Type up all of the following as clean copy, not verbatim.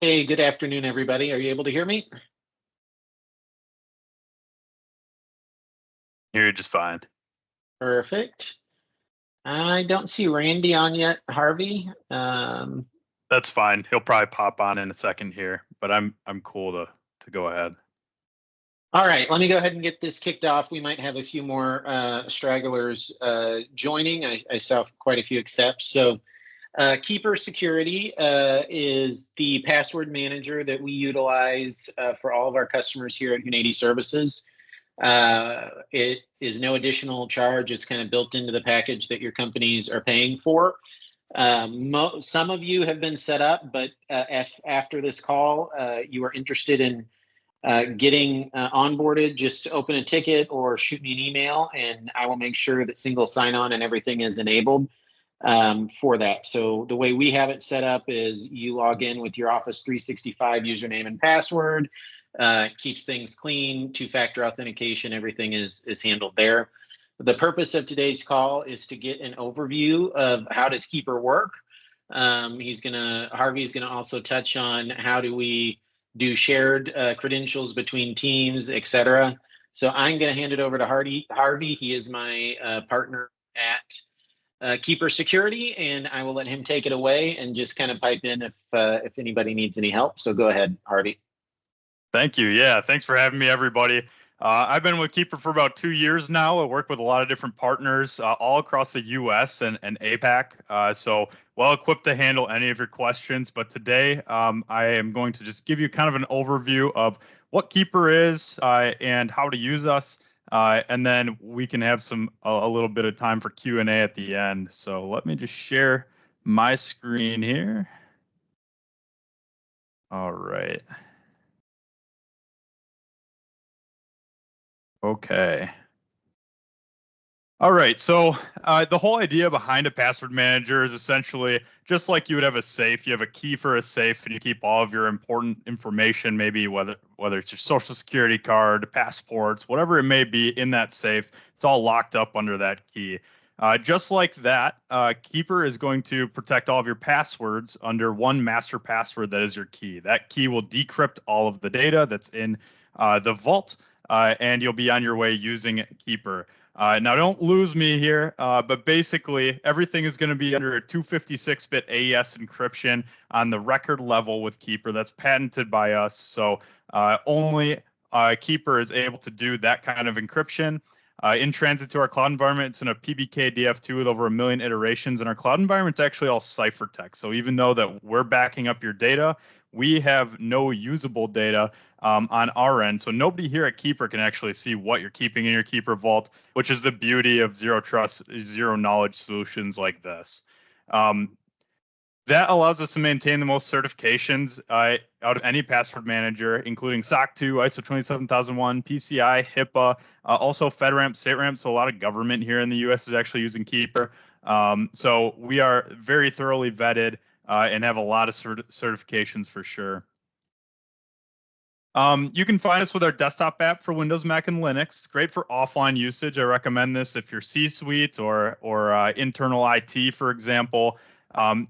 Hey, good afternoon, everybody. Are you able to hear me? You're just fine. Perfect. I don't see Randy on yet, Harvey. That's fine. He'll probably pop on in a second here, but I'm cool to go ahead. All right, let me go ahead and get this kicked off. We might have a few more stragglers joining. I saw quite a few accepts. So, Keeper Security is the password manager that we utilize for all of our customers here at Huneidi Services. It is no additional charge. It's kind of built into the package that your companies are paying for. Some of you have been set up, but after this call, you are interested in getting onboarded, just open a ticket or shoot me an email, and I will make sure that single sign-on and everything is enabled for that. So the way we have it set up is you log in with your Office 365 username and password, keeps things clean, two-factor authentication, everything is handled there. The purpose of today's call is to get an overview of how does Keeper work. Harvey's gonna also touch on how do we do shared credentials between teams, etc. So I'm gonna hand it over to Harvey. He is my partner at Keeper Security, and I will let him take it away and just kind of pipe in if anybody needs any help. So go ahead, Harvey. Thank you. Yeah, thanks for having me, everybody. I've been with Keeper for about 2 years now. I work with a lot of different partners all across the U.S. and APAC, so well equipped to handle any of your questions. But today, I am going to just give you kind of an overview of what Keeper is and how to use us, and then we can have a little bit of time for Q&A at the end. So let me just share my screen here. All right. Okay. All right. So the whole idea behind a password manager is essentially just like you would have a safe. You have a key for a safe, and you keep all of your important information, maybe whether it's your social security card, passports, whatever it may be, in that safe. It's all locked up under that key. Just like that, Keeper is going to protect all of your passwords under one master password that is your key. That key will decrypt all of the data that's in the vault, and you'll be on your way using Keeper. Now, don't lose me here, but basically everything is going to be under a 256-bit AES encryption on the record level with Keeper. That's patented by us, so only Keeper is able to do that kind of encryption. In transit to our cloud environment, it's in a PBK DF2 with over 1 million iterations, and our cloud environment's actually all ciphertext. So even though that we're backing up your data, we have no usable data on our end. So nobody here at Keeper can actually see what you're keeping in your Keeper vault, which is the beauty of zero trust, zero knowledge solutions like this. That allows us to maintain the most certifications out of any password manager, including SOC 2, ISO 27001, PCI, HIPAA, also FedRAMP, StateRAMP. So a lot of government here in the U.S. is actually using Keeper. So we are very thoroughly vetted and have a lot of certifications for sure. You can find us with our desktop app for Windows, Mac, and Linux. Great for offline usage. I recommend this if you're C-suite or internal IT, for example.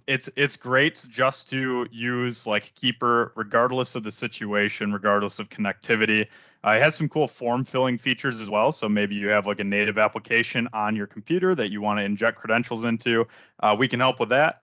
It's great just to use like Keeper, regardless of the situation, regardless of connectivity. It has some cool form filling features as well. So maybe you have like a native application on your computer that you want to inject credentials into. We can help with that.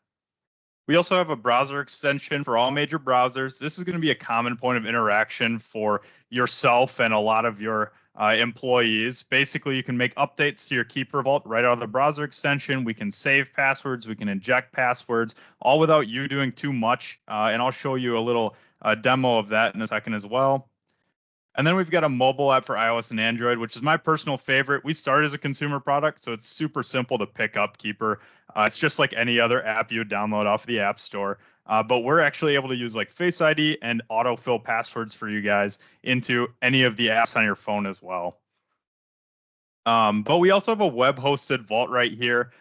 We also have a browser extension for all major browsers. This is going to be a common point of interaction for yourself and a lot of your employees. Basically, you can make updates to your Keeper Vault right out of the browser extension. We can save passwords. We can inject passwords, all without you doing too much. And I'll show you a little demo of that in a second as well. And then we've got a mobile app for iOS and Android, which is my personal favorite. We started as a consumer product, so it's super simple to pick up Keeper. It's just like any other app you would download off the App Store. But we're actually able to use like Face ID and autofill passwords for you guys into any of the apps on your phone as well. But we also have a web-hosted vault right here.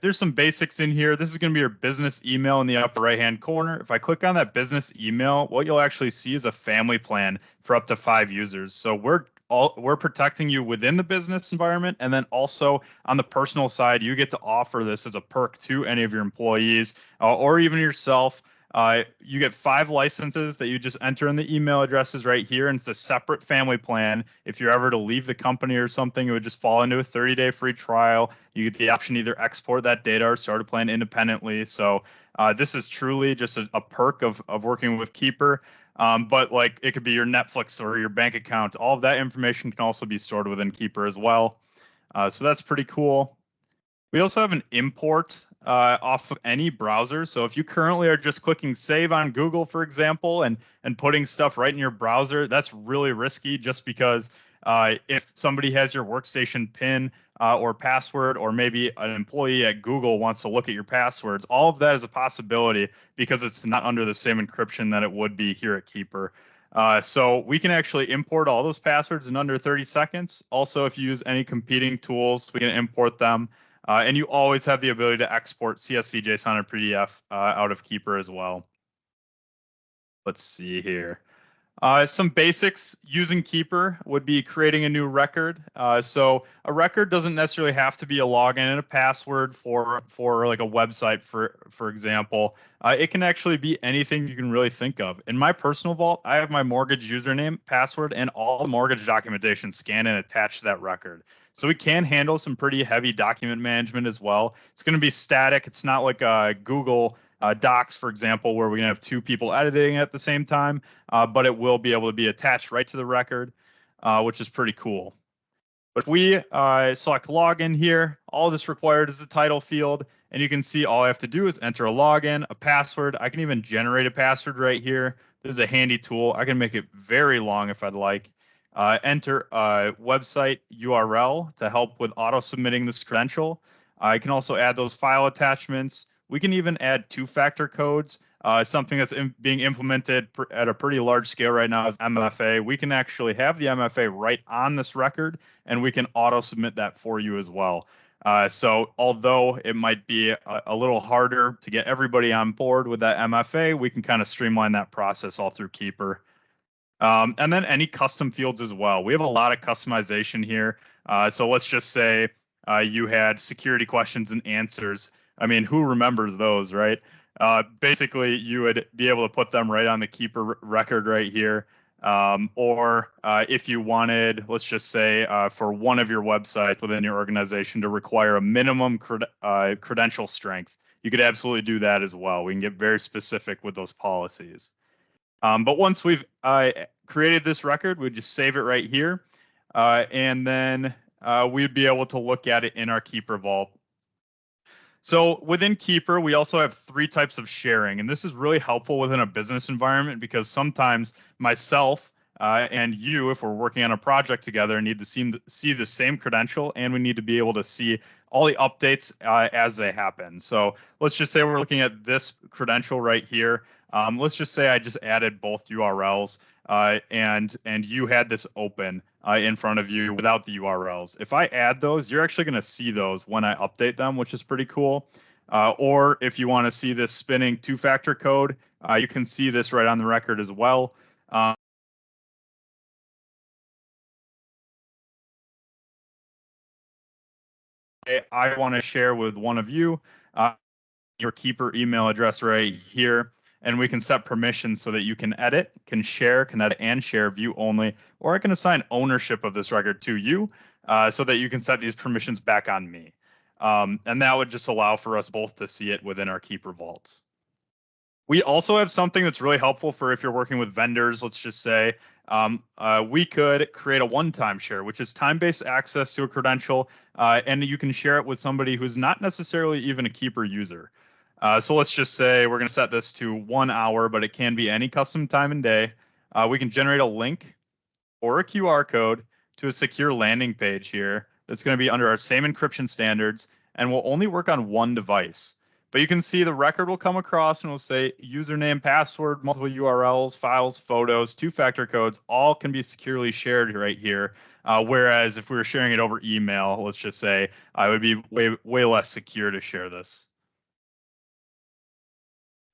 There's some basics in here. This is going to be your business email in the upper right-hand corner. If I click on that business email, what you'll actually see is a family plan for up to 5 users. So we're protecting you within the business environment, and then also on the personal side, you get to offer this as a perk to any of your employees or even yourself. You get 5 licenses that you just enter in the email addresses right here, and it's a separate family plan. If you're ever to leave the company or something, it would just fall into a 30-day free trial. You get the option to either export that data or start a plan independently. So this is truly just a perk of working with Keeper. But like it could be your Netflix or your bank account. All of that information can also be stored within Keeper as well. So that's pretty cool. We also have an import off of any browser. So if you currently are just clicking save on Google, for example, and putting stuff right in your browser, that's really risky just because if somebody has your workstation PIN or password, or maybe an employee at Google wants to look at your passwords, all of that is a possibility because it's not under the same encryption that it would be here at Keeper. So we can actually import all those passwords in under 30 seconds. Also, if you use any competing tools, we can import them. And you always have the ability to export CSV, JSON, or PDF out of Keeper as well. Let's see here. Some basics using Keeper would be creating a new record. So a record doesn't necessarily have to be a login and a password for like a website, for example. It can actually be anything you can really think of. In my personal vault, I have my mortgage username, password, and all the mortgage documentation scanned and attached to that record. So we can handle some pretty heavy document management as well. It's going to be static. It's not like Google Docs, for example, where we're going to have 2 people editing at the same time, but it will be able to be attached right to the record, which is pretty cool. But if we select login here, all this required is the title field, and you can see all I have to do is enter a login, a password. I can even generate a password right here. This is a handy tool. I can make it very long if I'd like. Enter a website URL to help with auto-submitting this credential. I can also add those file attachments. We can even add 2-factor codes. Something that's being implemented at a pretty large scale right now is MFA. We can actually have the MFA right on this record, and we can auto submit that for you as well. So although it might be a little harder to get everybody on board with that MFA, we can kind of streamline that process all through Keeper. And then any custom fields as well. We have a lot of customization here. So let's just say you had security questions and answers. I mean, who remembers those, right? Basically, you would be able to put them right on the Keeper record right here. Or if you wanted, let's just say for one of your websites within your organization to require a minimum credential strength, you could absolutely do that as well. We can get very specific with those policies. But once we've created this record, we'd just save it right here. And then we'd be able to look at it in our Keeper vault. So within Keeper, we also have 3 types of sharing, and this is really helpful within a business environment because sometimes myself and you, if we're working on a project together, need to see the same credential, and we need to be able to see all the updates as they happen. So let's just say we're looking at this credential right here. Let's just say I just added both URLs and you had this open in front of you without the URLs. If I add those, you're actually going to see those when I update them, which is pretty cool. Or if you want to see this spinning 2-factor code, you can see this right on the record as well. I want to share with one of you your Keeper email address right here, and we can set permissions so that you can edit, can edit and share, view only, or I can assign ownership of this record to you so that you can set these permissions back on me. And that would just allow for us both to see it within our Keeper vaults. We also have something that's really helpful for if you're working with vendors. Let's just say we could create a one-time share, which is time-based access to a credential, and you can share it with somebody who's not necessarily even a Keeper user. So let's just say we're going to set this to 1 hour, but it can be any custom time and day. We can generate a link or a QR code to a secure landing page here that's going to be under our same encryption standards and will only work on one device. But you can see the record will come across and will say username, password, multiple URLs, files, photos, 2-factor codes, all can be securely shared right here. Whereas if we were sharing it over email, let's just say, it would be way less secure to share this.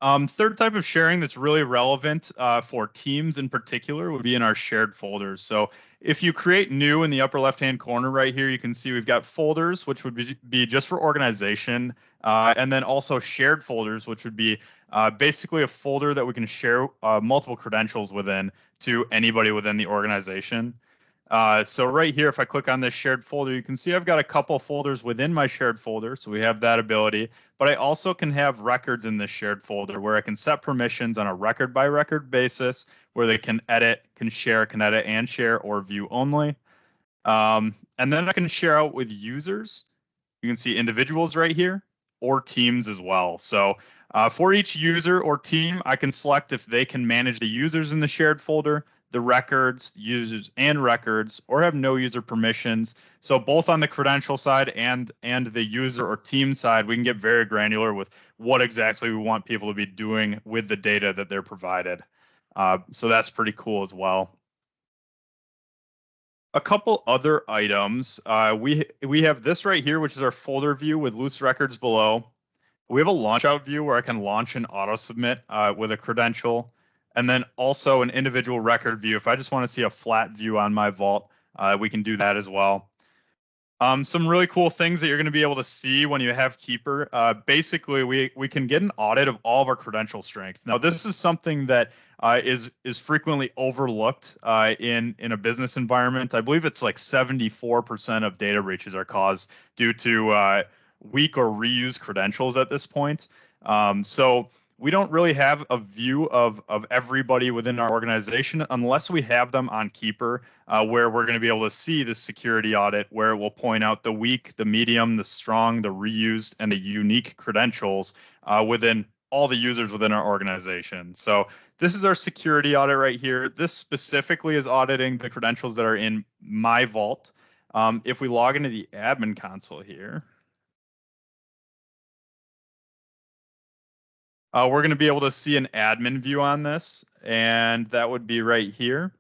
Third type of sharing that's really relevant for teams in particular would be in our shared folders. So if you create new in the upper left-hand corner right here, you can see we've got folders, which would be just for organization, and then also shared folders, which would be basically a folder that we can share multiple credentials within to anybody within the organization. So right here, if I click on this shared folder, you can see I've got a couple folders within my shared folder. So we have that ability, but I also can have records in this shared folder where I can set permissions on a record by record basis where they can edit, can edit and share, or view only. And then I can share out with users. You can see individuals right here or teams as well. So for each user or team, I can select if they can manage the users in the shared folder, the records, users and records, or have no user permissions. So both on the credential side and the user or team side, we can get very granular with what exactly we want people to be doing with the data that they're provided. So that's pretty cool as well. A couple other items. We have this right here, which is our folder view with loose records below. We have a launch out view where I can launch and auto submit with a credential, and then also an individual record view. If I just want to see a flat view on my vault, we can do that as well. Some really cool things that you're going to be able to see when you have Keeper. Basically, we can get an audit of all of our credential strength. Now, this is something that is frequently overlooked in a business environment. I believe it's like 74% of data breaches are caused due to weak or reused credentials at this point. So we don't really have a view of everybody within our organization unless we have them on Keeper, where we're going to be able to see the security audit, where it will point out the weak, the medium, the strong, the reused, and the unique credentials within all the users within our organization. So this is our security audit right here. This specifically is auditing the credentials that are in my vault. If we log into the admin console here, we're going to be able to see an admin view on this, and that would be right here.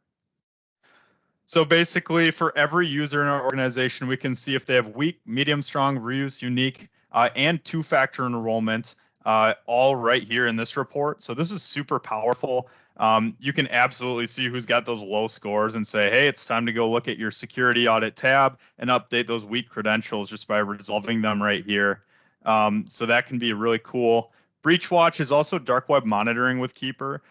So basically, for every user in our organization, we can see if they have weak, medium, strong, reuse, unique, and two-factor enrollment, all right here in this report. So this is super powerful. You can absolutely see who's got those low scores and say, hey, it's time to go look at your security audit tab and update those weak credentials just by resolving them right here. So that can be really cool. Breach Watch is also dark web monitoring with Keeper.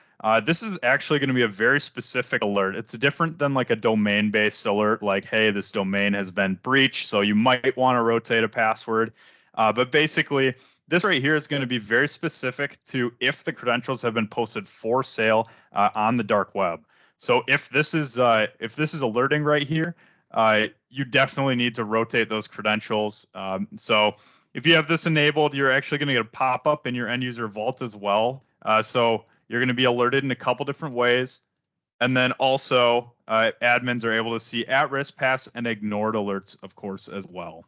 This is actually going to be a very specific alert. It's different than like a domain-based alert, like, hey, this domain has been breached, so you might want to rotate a password. But basically, this right here is going to be very specific to if the credentials have been posted for sale on the dark web. So if this is alerting right here, you definitely need to rotate those credentials. So if you have this enabled, you're actually going to get a pop-up in your end user vault as well. So you're going to be alerted in a couple different ways. And then also admins are able to see at-risk, pass, and ignored alerts, of course, as well.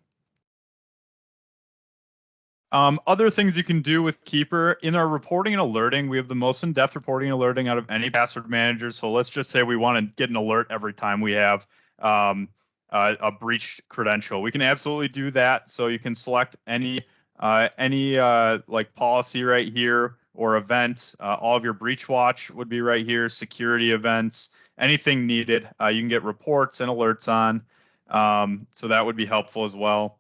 Other things you can do with Keeper, in our reporting and alerting, we have the most in-depth reporting and alerting out of any password manager. So let's just say we want to get an alert every time we have a breached credential. We can absolutely do that. So you can select any like policy right here or event. All of your breach watch would be right here, security events, anything needed. You can get reports and alerts on. So that would be helpful as well.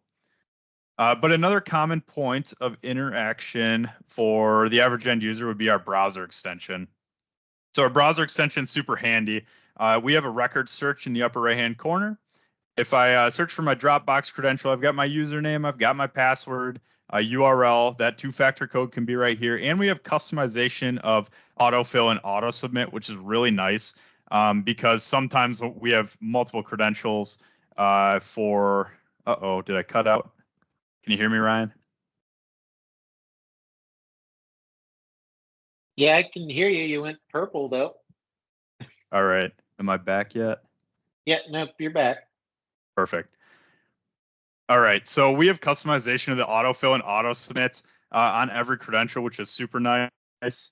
But another common point of interaction for the average end user would be our browser extension. So our browser extension is super handy. We have a record search in the upper right-hand corner. If I search for my Dropbox credential, I've got my username, I've got my password, URL, that two-factor code can be right here. And we have customization of autofill and auto submit, which is really nice because sometimes we have multiple credentials for, uh-oh, did I cut out? Can you hear me, Ryan? Yeah, I can hear you. You went purple though. All right. Am I back yet? Yeah, nope, you're back. Perfect. All right. So we have customization of the autofill and auto submit on every credential, which is super nice. Let's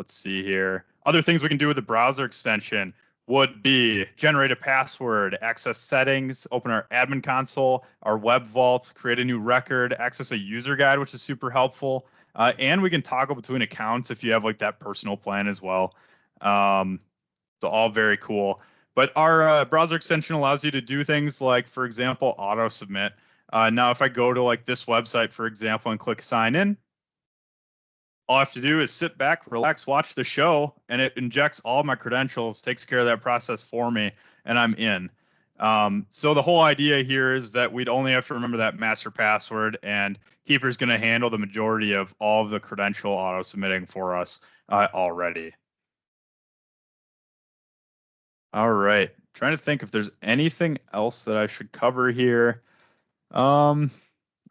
see here. Other things we can do with the browser extension. would be generate a password, access settings, open our admin console, our web vault, create a new record, access a user guide, which is super helpful. And we can toggle between accounts if you have like that personal plan as well. So all very cool. But our browser extension allows you to do things like, for example, auto submit. Now, if I go to like this website, for example, and click sign in, all I have to do is sit back, relax, watch the show, and it injects all my credentials, takes care of that process for me, and I'm in. So the whole idea here is that we'd only have to remember that master password, and Keeper's going to handle the majority of all of the credential auto submitting for us already. All right. Trying to think if there's anything else that I should cover here. Ryan,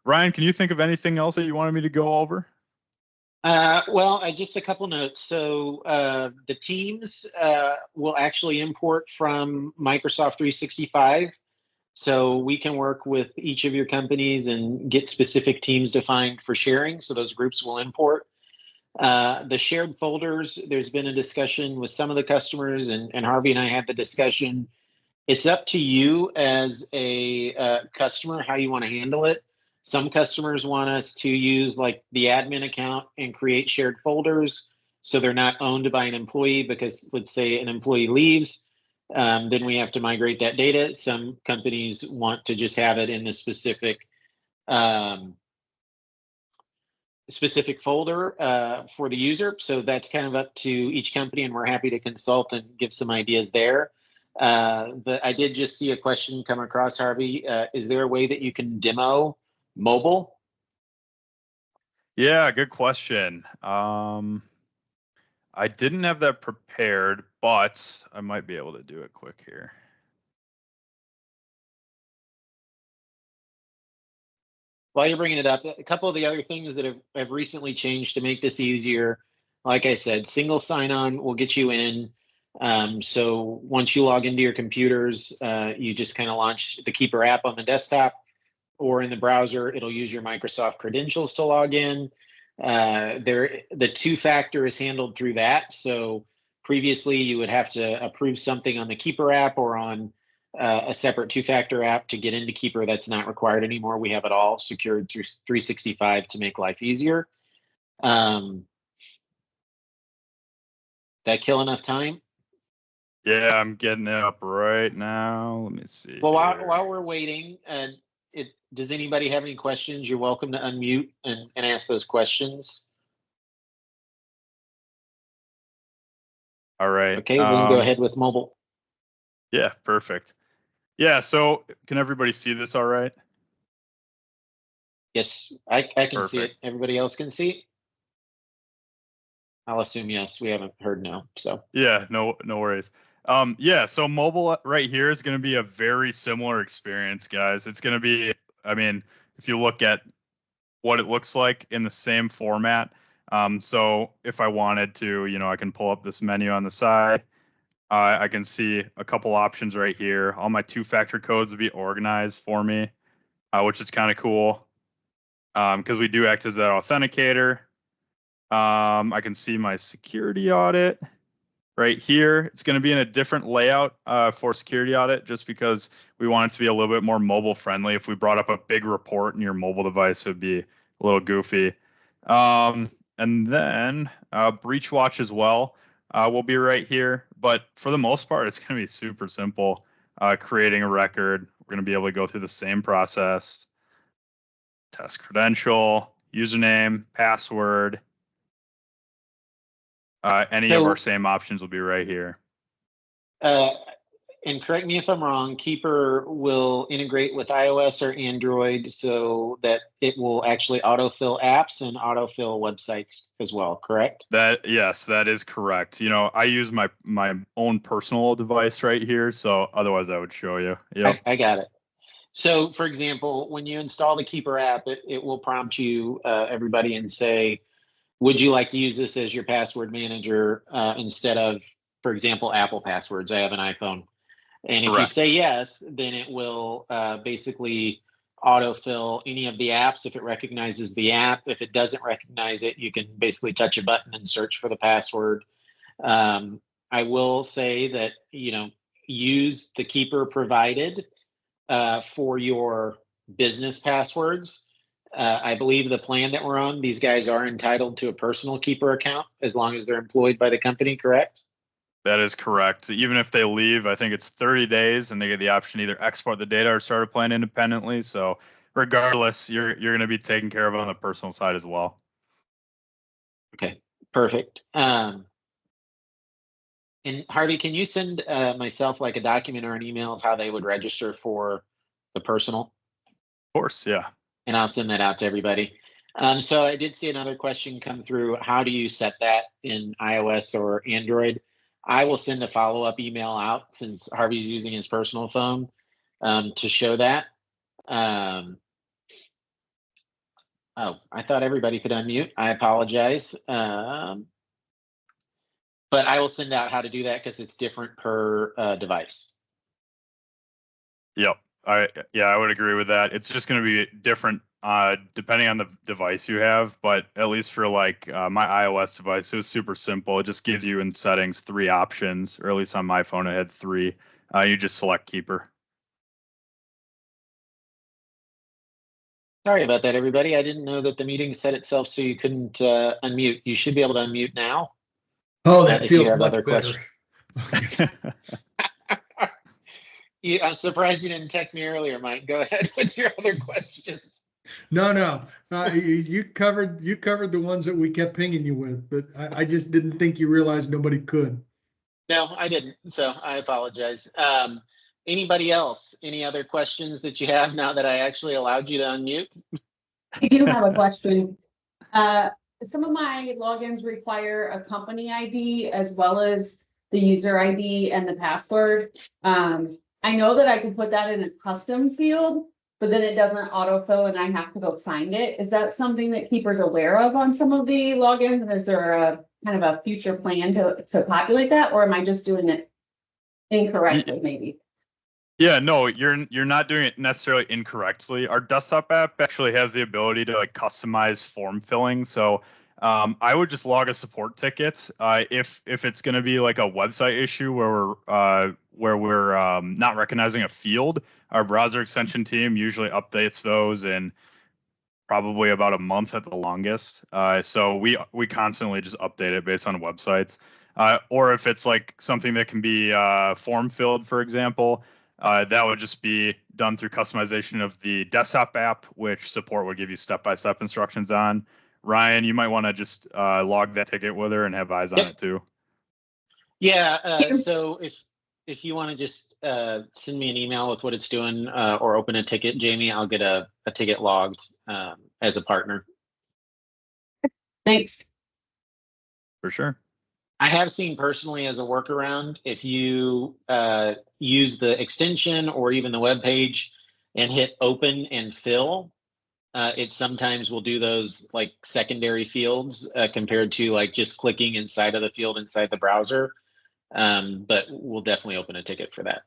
can you think of anything else that you wanted me to go over? Well, just a couple notes. So the teams will actually import from Microsoft 365. So we can work with each of your companies and get specific teams defined for sharing. So those groups will import. The shared folders, there's been a discussion with some of the customers, and Harvey and I had the discussion. It's up to you as a customer how you want to handle it. Some customers want us to use like the admin account and create shared folders so they're not owned by an employee, because let's say an employee leaves, then we have to migrate that data. Some companies want to just have it in the specific folder for the user. So that's kind of up to each company, and we're happy to consult and give some ideas there. I did just see a question come across, Harvey. Is there a way that you can demo mobile? Yeah, good question. I didn't have that prepared, but I might be able to do it quick here. While you're bringing it up, a couple of the other things that have recently changed to make this easier, like I said, single sign-on will get you in. So once you log into your computers, you just kind of launch the Keeper app on the desktop or in the browser. It'll use your Microsoft credentials to log in. The two-factor is handled through that. So previously, you would have to approve something on the Keeper app or on a separate two-factor app to get into Keeper. That's not required anymore. We have it all secured through 365 to make life easier. That kill enough time? Yeah, I'm getting it up right now. Let me see. Well, while we're waiting, does anybody have any questions? You're welcome to unmute and ask those questions. All right. Okay, then go ahead with mobile. Yeah, perfect. Yeah, so can everybody see this all right? Yes, I can see it. Perfect. Everybody else can see it? I'll assume yes. We haven't heard no, so. Yeah, no worries. Yeah, so mobile right here is going to be a very similar experience, guys. It's going to be, I mean, if you look at what it looks like in the same format. So if I wanted to, I can pull up this menu on the side. I can see a couple options right here. All my two-factor codes will be organized for me, which is kind of cool because we do act as that authenticator. I can see my security audit right here. It's going to be in a different layout for security audit just because we want it to be a little bit more mobile friendly. If we brought up a big report in your mobile device, it would be a little goofy. And then breach watch as well will be right here. But for the most part, it's going to be super simple. Creating a record, we're going to be able to go through the same process. Test credential, username, password. Any of our same options will be right here. And correct me if I'm wrong, Keeper will integrate with iOS or Android so that it will actually autofill apps and autofill websites as well, correct? Yes, that is correct. I use my own personal device right here, so otherwise I would show you. Yep. I got it. So for example, when you install the Keeper app, it will prompt you, everybody, and say, would you like to use this as your password manager instead of, for example, Apple passwords? I have an iPhone. And if you say yes, then it will basically autofill any of the apps if it recognizes the app. If it doesn't recognize it, you can basically touch a button and search for the password. I'm I will say that, use the keeper provided for your business passwords. I believe the plan that we're on, these guys are entitled to a personal keeper account as long as they're employed by the company, correct? That is correct. Even if they leave, I think it's 30 days and they get the option to either export the data or start a plan independently. So regardless, you're going to be taken care of on the personal side as well. Okay, perfect. And Harvey, can you send myself like a document or an email of how they would register for the personal? Of course, yeah. And I'll send that out to everybody. So I did see another question come through. How do you set that in iOS or Android? I will send a follow-up email out since Harvey's using his personal phone to show that. Oh, I thought everybody could unmute. I apologize. But I will send out how to do that because it's different per device. Yep. I would agree with that. It's just going to be different depending on the device you have, but at least for like my iOS device, it was super simple. It just gives you in settings 3 options, or at least on my phone, it had 3. You just select keeper. Sorry about that, everybody. I didn't know that the meeting set itself so you couldn't unmute. You should be able to unmute now. Oh, that feels have much other better. I'm surprised you didn't text me earlier, Mike. Go ahead with your other questions. No. You covered the ones that we kept pinging you with, but I just didn't think you realized nobody could. No, I didn't. So I apologize. Anybody else? Any other questions that you have now that I actually allowed you to unmute? I do have a question. Some of my logins require a company ID as well as the user ID and the password. I know that I can put that in a custom field, but then it doesn't autofill and I have to go find it. Is that something that Keeper's aware of on some of the logins? And is there a kind of a future plan to populate that, or am I just doing it incorrectly maybe? Yeah, no, you're not doing it necessarily incorrectly. Our desktop app actually has the ability to like customize form filling. So I would just log a support ticket. If it's going to be like a website issue where we're not recognizing a field, our browser extension team usually updates those in probably about a month at the longest. So we constantly just update it based on websites. Or if it's like something that can be form filled, for example. That would just be done through customization of the desktop app, which support would give you step-by-step instructions on. Ryan, you might want to just log that ticket with her and have eyes on it too. Yeah. So if you want to just send me an email with what it's doing or open a ticket, Jamie, I'll get a ticket logged as a partner. Thanks. For sure. I have seen personally as a workaround, if you use the extension or even the web page and hit open and fill, it sometimes will do those like secondary fields compared to like just clicking inside of the field inside the browser. But we'll definitely open a ticket for that.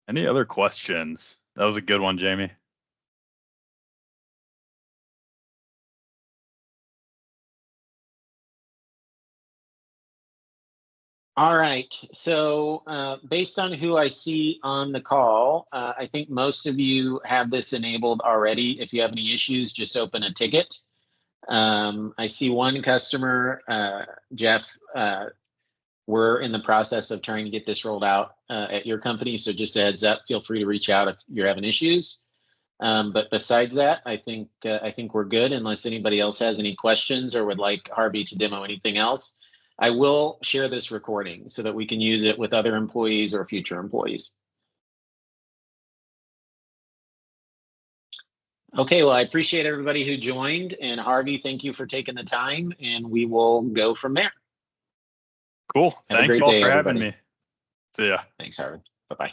Any other questions? That was a good one, Jamie. All right. So based on who I see on the call, I think most of you have this enabled already. If you have any issues, just open a ticket. I see one customer, Jeff. We're in the process of trying to get this rolled out at your company. So just a heads up, feel free to reach out if you're having issues. But besides that, I think we're good unless anybody else has any questions or would like Harvey to demo anything else. I will share this recording so that we can use it with other employees or future employees. Okay, well, I appreciate everybody who joined, and Harvey, thank you for taking the time, and we will go from there. Cool. Thank you all for having me. See ya. Thanks, Harvey. Bye-bye.